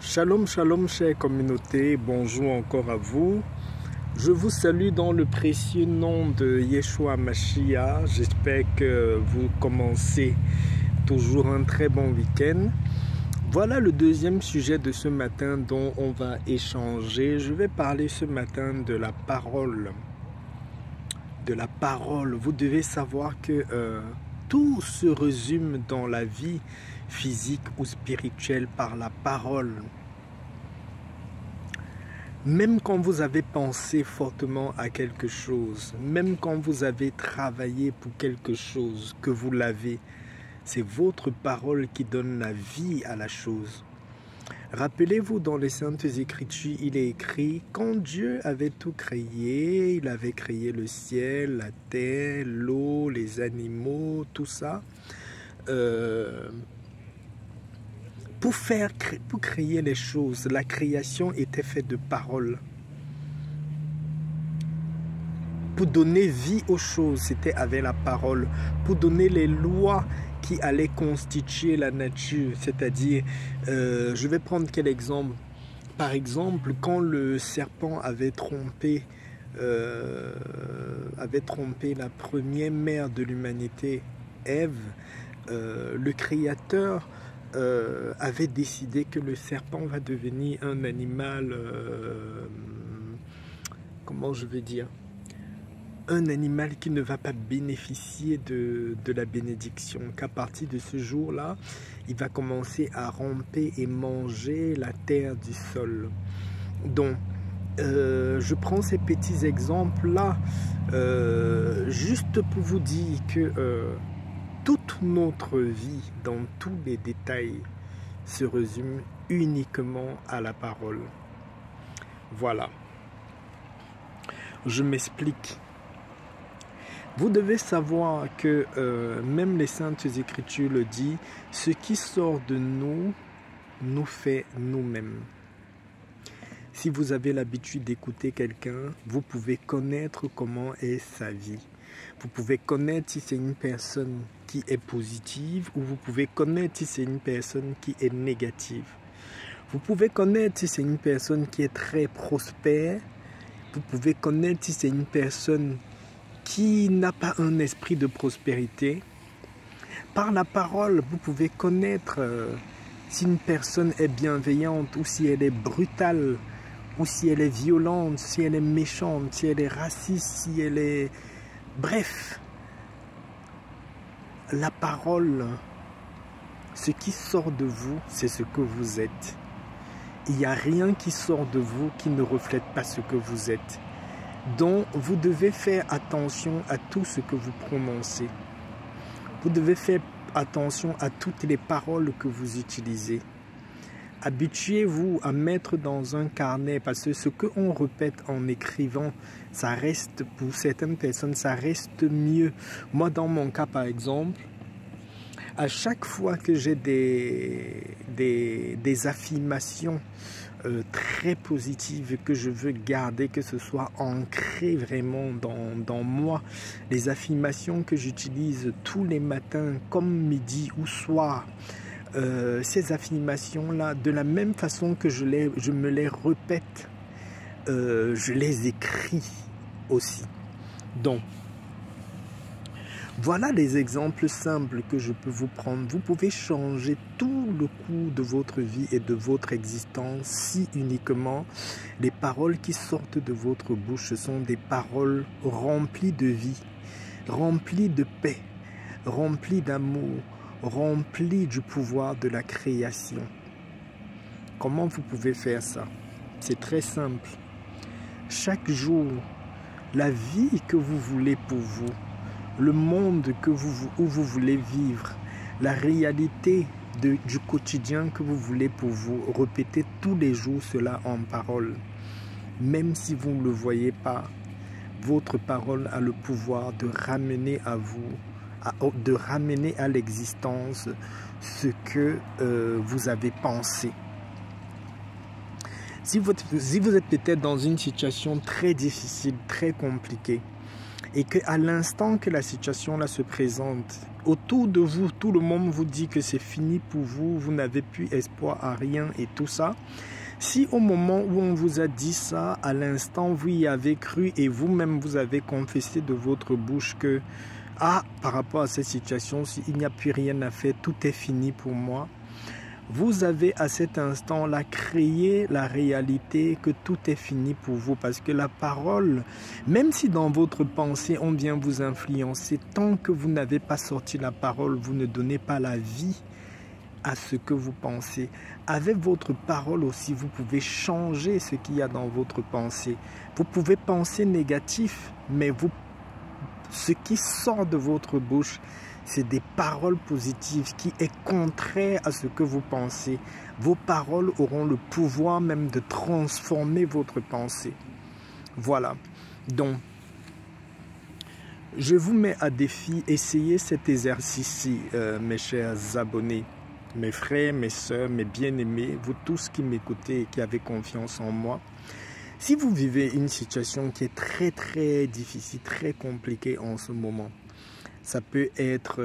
Shalom, shalom, chère communauté, bonjour encore à vous. Je vous salue dans le précieux nom de Yeshua Mashiach. J'espère que vous commencez toujours un très bon week-end. Voilà le deuxième sujet de ce matin dont on va échanger. Je vais parler ce matin de la parole. De la parole. Vous devez savoir que tout se résume dans la vie physique ou spirituelle par la parole. Même quand vous avez pensé fortement à quelque chose, même quand vous avez travaillé pour quelque chose, que vous l'avez, c'est votre parole qui donne la vie à la chose. Rappelez-vous, dans les Saintes Écritures, il est écrit, quand Dieu avait tout créé, il avait créé le ciel, la terre, l'eau, les animaux, tout ça. Pour créer les choses, la création était faite de paroles. Pour donner vie aux choses, c'était avec la parole. Pour donner les lois qui allaient constituer la nature, c'est-à-dire, je vais prendre quel exemple? Par exemple, quand le serpent avait trompé la première mère de l'humanité, Ève, le Créateur avait décidé que le serpent va devenir un animal, comment je vais dire, un animal qui ne va pas bénéficier de la bénédiction, qu'à partir de ce jour-là, il va commencer à ramper et manger la terre du sol. Donc, je prends ces petits exemples-là juste pour vous dire que toute notre vie, dans tous les détails, se résume uniquement à la parole. Voilà. Je m'explique. Vous devez savoir que même les Saintes Écritures le disent, ce qui sort de nous, nous fait nous-mêmes. Si vous avez l'habitude d'écouter quelqu'un, vous pouvez connaître comment est sa vie. Vous pouvez connaître si c'est une personne qui est positive ou vous pouvez connaître si c'est une personne qui est négative. Vous pouvez connaître si c'est une personne qui est très prospère. Vous pouvez connaître si c'est une personne qui n'a pas un esprit de prospérité. Par la parole, vous pouvez connaître si une personne est bienveillante ou si elle est brutale, ou si elle est violente, si elle est méchante, si elle est raciste, si elle est... Bref, la parole, ce qui sort de vous, c'est ce que vous êtes. Il n'y a rien qui sort de vous qui ne reflète pas ce que vous êtes. Donc, vous devez faire attention à tout ce que vous prononcez. Vous devez faire attention à toutes les paroles que vous utilisez. Habituez-vous à mettre dans un carnet parce que ce qu'on répète en écrivant, ça reste, pour certaines personnes, ça reste mieux. Moi, dans mon cas, par exemple, à chaque fois que j'ai des affirmations très positives que je veux garder, que ce soit ancré vraiment dans moi, les affirmations que j'utilise tous les matins, comme midi ou soir, ces affirmations-là, de la même façon que je me les répète, je les écris aussi. Donc, voilà des exemples simples que je peux vous prendre. Vous pouvez changer tout le cours de votre vie et de votre existence si uniquement les paroles qui sortent de votre bouche sont des paroles remplies de vie, remplies de paix, remplies d'amour, rempli du pouvoir de la création. Comment vous pouvez faire ça? C'est très simple. Chaque jour, la vie que vous voulez pour vous, le monde où vous voulez vivre, la réalité du quotidien que vous voulez pour vous, répétez tous les jours cela en parole. Même si vous ne le voyez pas, votre parole a le pouvoir de ramener à vous, de ramener à l'existence ce que vous avez pensé. Si vous êtes peut-être dans une situation très difficile, très compliquée, Et qu'à l'instant que la situation là se présente, autour de vous, tout le monde vous dit que c'est fini pour vous, vous n'avez plus espoir à rien et tout ça. Si au moment où on vous a dit ça, à l'instant vous y avez cru et vous-même vous avez confessé de votre bouche que par rapport à cette situation, il n'y a plus rien à faire, tout est fini pour moi. Vous avez à cet instant-là créé la réalité que tout est fini pour vous parce que la parole, même si dans votre pensée on vient vous influencer, tant que vous n'avez pas sorti la parole, vous ne donnez pas la vie à ce que vous pensez. Avec votre parole aussi, vous pouvez changer ce qu'il y a dans votre pensée. Vous pouvez penser négatif, mais ce qui sort de votre bouche, c'est des paroles positives qui est contraire à ce que vous pensez. Vos paroles auront le pouvoir même de transformer votre pensée. Voilà. Donc, je vous mets à défi, essayez cet exercice-ci, mes chers abonnés, mes frères, mes sœurs, mes bien-aimés, vous tous qui m'écoutez et qui avez confiance en moi. Si vous vivez une situation qui est très très difficile, très compliquée en ce moment, ça peut être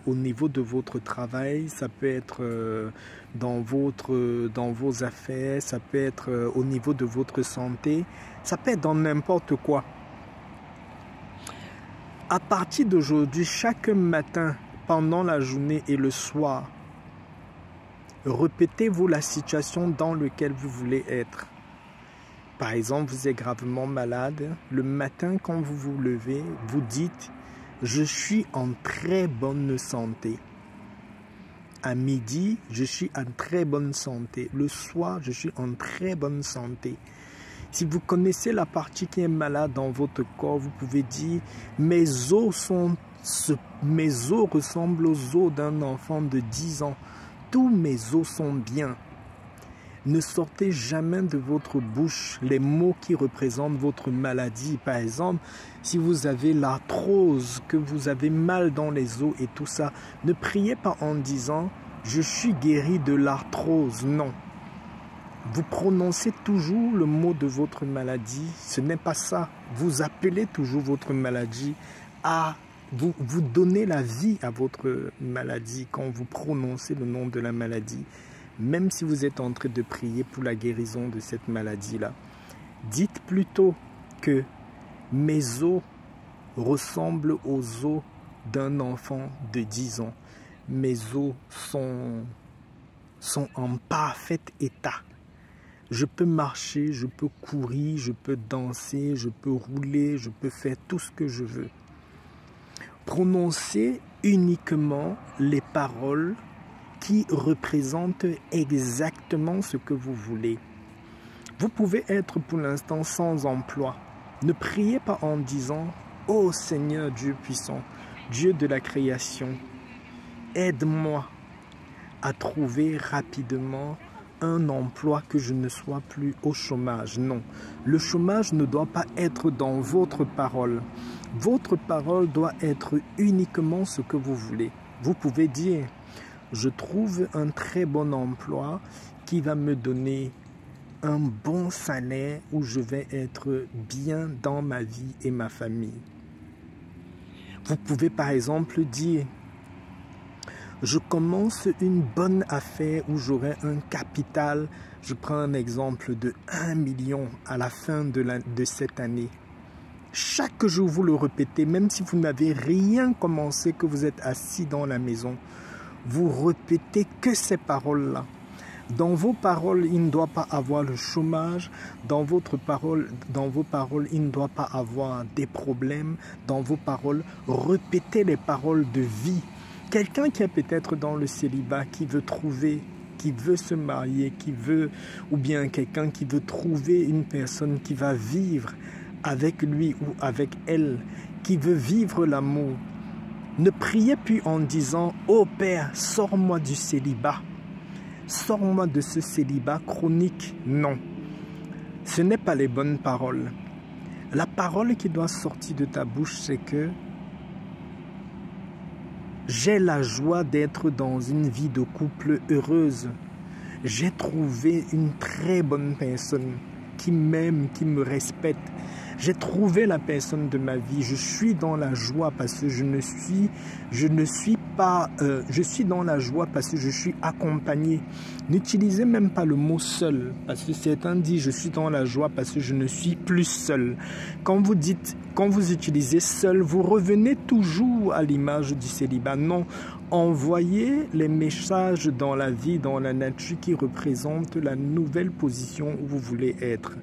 au niveau de votre travail, ça peut être dans vos affaires, ça peut être au niveau de votre santé, ça peut être dans n'importe quoi. À partir d'aujourd'hui, chaque matin, pendant la journée et le soir, répétez-vous la situation dans laquelle vous voulez être. Par exemple, vous êtes gravement malade. Le matin, quand vous vous levez, vous dites « Je suis en très bonne santé ». À midi, je suis en très bonne santé. Le soir, je suis en très bonne santé. Si vous connaissez la partie qui est malade dans votre corps, vous pouvez dire « Mes os ressemblent aux os d'un enfant de 10 ans. Tous mes os sont bien. » Ne sortez jamais de votre bouche les mots qui représentent votre maladie. Par exemple, si vous avez l'arthrose, que vous avez mal dans les os et tout ça, ne priez pas en disant « Je suis guéri de l'arthrose ». Non. Vous prononcez toujours le mot de votre maladie. Ce n'est pas ça. Vous appelez toujours votre maladie à... Vous donnez la vie à votre maladie quand vous prononcez le nom de la maladie. Même si vous êtes en train de prier pour la guérison de cette maladie-là, dites plutôt que mes os ressemblent aux os d'un enfant de 10 ans. Mes os sont en parfait état. Je peux marcher, je peux courir, je peux danser, je peux rouler, je peux faire tout ce que je veux. Prononcez uniquement les paroles qui représente exactement ce que vous voulez. Vous pouvez être pour l'instant sans emploi. Ne priez pas en disant « Ô Seigneur Dieu puissant, Dieu de la création, aide-moi à trouver rapidement un emploi que je ne sois plus au chômage. » Non, le chômage ne doit pas être dans votre parole. Votre parole doit être uniquement ce que vous voulez. Vous pouvez dire « Je trouve un très bon emploi qui va me donner un bon salaire où je vais être bien dans ma vie et ma famille. » Vous pouvez par exemple dire « Je commence une bonne affaire où j'aurai un capital. » Je prends un exemple de 1 million à la fin de cette année. Chaque jour, vous le répétez, même si vous n'avez rien commencé, que vous êtes assis dans la maison. Vous répétez que ces paroles-là. Dans vos paroles, il ne doit pas avoir le chômage. Dans vos paroles, il ne doit pas avoir des problèmes. Dans vos paroles, répétez les paroles de vie. Quelqu'un qui est peut-être dans le célibat, qui veut trouver, qui veut se marier, ou bien quelqu'un qui veut trouver une personne qui va vivre avec lui ou avec elle, qui veut vivre l'amour. Ne priez plus en disant « Oh Père, sors-moi du célibat. Sors-moi de ce célibat chronique. » Non, ce n'est pas les bonnes paroles. La parole qui doit sortir de ta bouche, c'est que j'ai la joie d'être dans une vie de couple heureuse. J'ai trouvé une très bonne personne qui m'aime, qui me respecte. J'ai trouvé la personne de ma vie. Je suis dans la joie parce que je suis dans la joie parce que je suis accompagné. N'utilisez même pas le mot seul, parce que certains disent je suis dans la joie parce que je ne suis plus seul. Quand vous utilisez seul, vous revenez toujours à l'image du célibat. Non, envoyez les messages dans la vie, dans la nature qui représentent la nouvelle position où vous voulez être.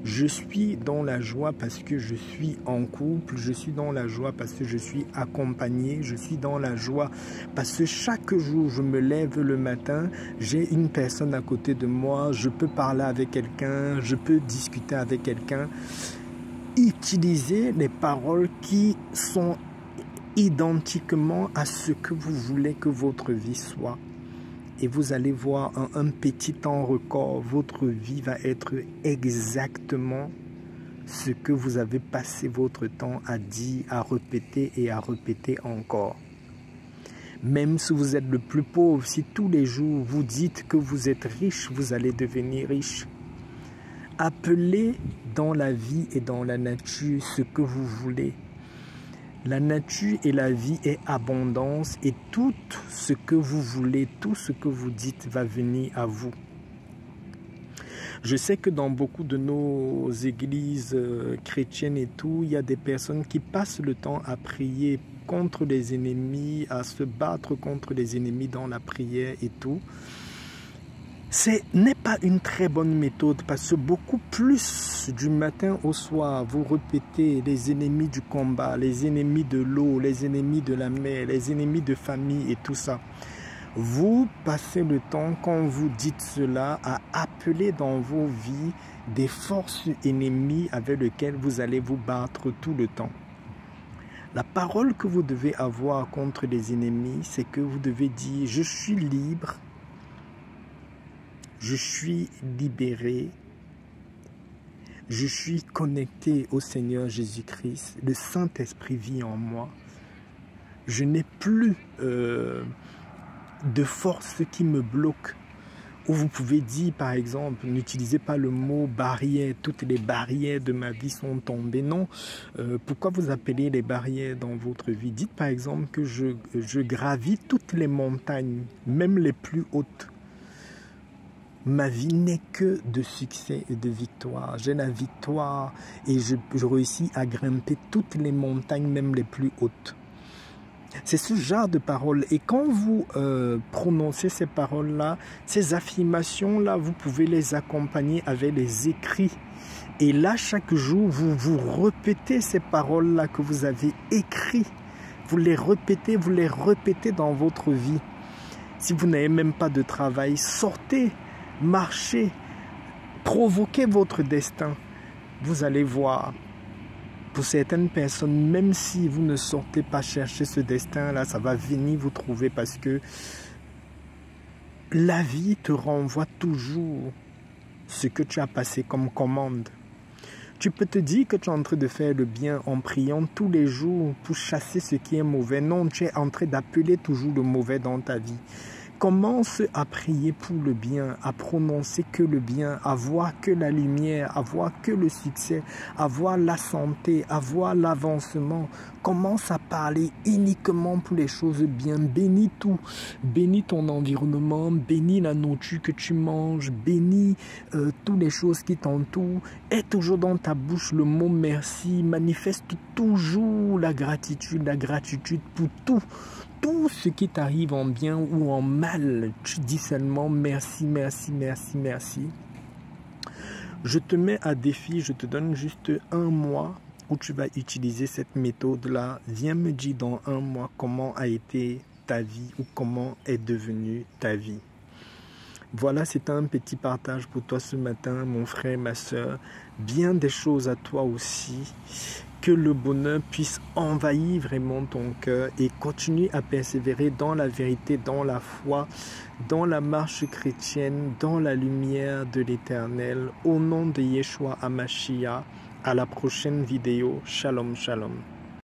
Je suis dans la joie parce que je suis en couple, je suis dans la joie parce que je suis accompagné, je suis dans la joie parce que chaque jour je me lève le matin, j'ai une personne à côté de moi, je peux parler avec quelqu'un, je peux discuter avec quelqu'un. Utilisez les paroles qui sont identiquement à ce que vous voulez que votre vie soit. Et vous allez voir en un petit temps record, votre vie va être exactement ce que vous avez passé votre temps à dire, à répéter et à répéter encore. Même si vous êtes le plus pauvre, si tous les jours vous dites que vous êtes riche, vous allez devenir riche. Appelez dans la vie et dans la nature ce que vous voulez. La nature et la vie est abondance et tout ce que vous voulez, tout ce que vous dites va venir à vous. Je sais que dans beaucoup de nos églises chrétiennes et tout, il y a des personnes qui passent le temps à prier contre les ennemis, à se battre contre les ennemis dans la prière et tout. Ce n'est pas une très bonne méthode parce que beaucoup plus du matin au soir, vous répétez les ennemis du combat, les ennemis de l'eau, les ennemis de la mer, les ennemis de famille et tout ça. Vous passez le temps, quand vous dites cela, à appeler dans vos vies des forces ennemies avec lesquelles vous allez vous battre tout le temps. La parole que vous devez avoir contre les ennemis, c'est que vous devez dire « Je suis libre ». Je suis libéré, je suis connecté au Seigneur Jésus-Christ, le Saint-Esprit vit en moi. Je n'ai plus de force qui me bloque. Ou vous pouvez dire par exemple, n'utilisez pas le mot barrière, toutes les barrières de ma vie sont tombées. Non, pourquoi vous appelez les barrières dans votre vie? Dites par exemple que je gravis toutes les montagnes, même les plus hautes. Ma vie n'est que de succès et de victoire. J'ai la victoire et je réussis à grimper toutes les montagnes, même les plus hautes. C'est ce genre de paroles. Et quand vous prononcez ces paroles-là, ces affirmations-là, vous pouvez les accompagner avec les écrits. Et là, chaque jour, vous répétez ces paroles-là que vous avez écrites. Vous les répétez dans votre vie. Si vous n'avez même pas de travail, sortez. Marchez, provoquez votre destin. Vous allez voir, pour certaines personnes, même si vous ne sortez pas chercher ce destin-là, ça va venir vous trouver parce que la vie te renvoie toujours ce que tu as passé comme commande. Tu peux te dire que tu es en train de faire le bien en priant tous les jours pour chasser ce qui est mauvais. Non, tu es en train d'appeler toujours le mauvais dans ta vie. Commence à prier pour le bien, à prononcer que le bien, à voir que la lumière, à voir que le succès, à voir la santé, à voir l'avancement. Commence à parler uniquement pour les choses bien. Bénis tout. Bénis ton environnement, bénis la nourriture que tu manges, bénis toutes les choses qui t'entourent. Aie toujours dans ta bouche le mot merci. Manifeste toujours la gratitude pour tout. Tout ce qui t'arrive en bien ou en mal, tu dis seulement merci, merci, merci, merci. Je te mets à défi, je te donne juste un mois où tu vas utiliser cette méthode-là. Viens me dire dans un mois comment a été ta vie ou comment est devenue ta vie. Voilà, c'est un petit partage pour toi ce matin, mon frère, ma soeur. Bien des choses à toi aussi. Que le bonheur puisse envahir vraiment ton cœur et continuer à persévérer dans la vérité, dans la foi, dans la marche chrétienne, dans la lumière de l'Éternel. Au nom de Yeshua HaMashiach, à la prochaine vidéo. Shalom, shalom.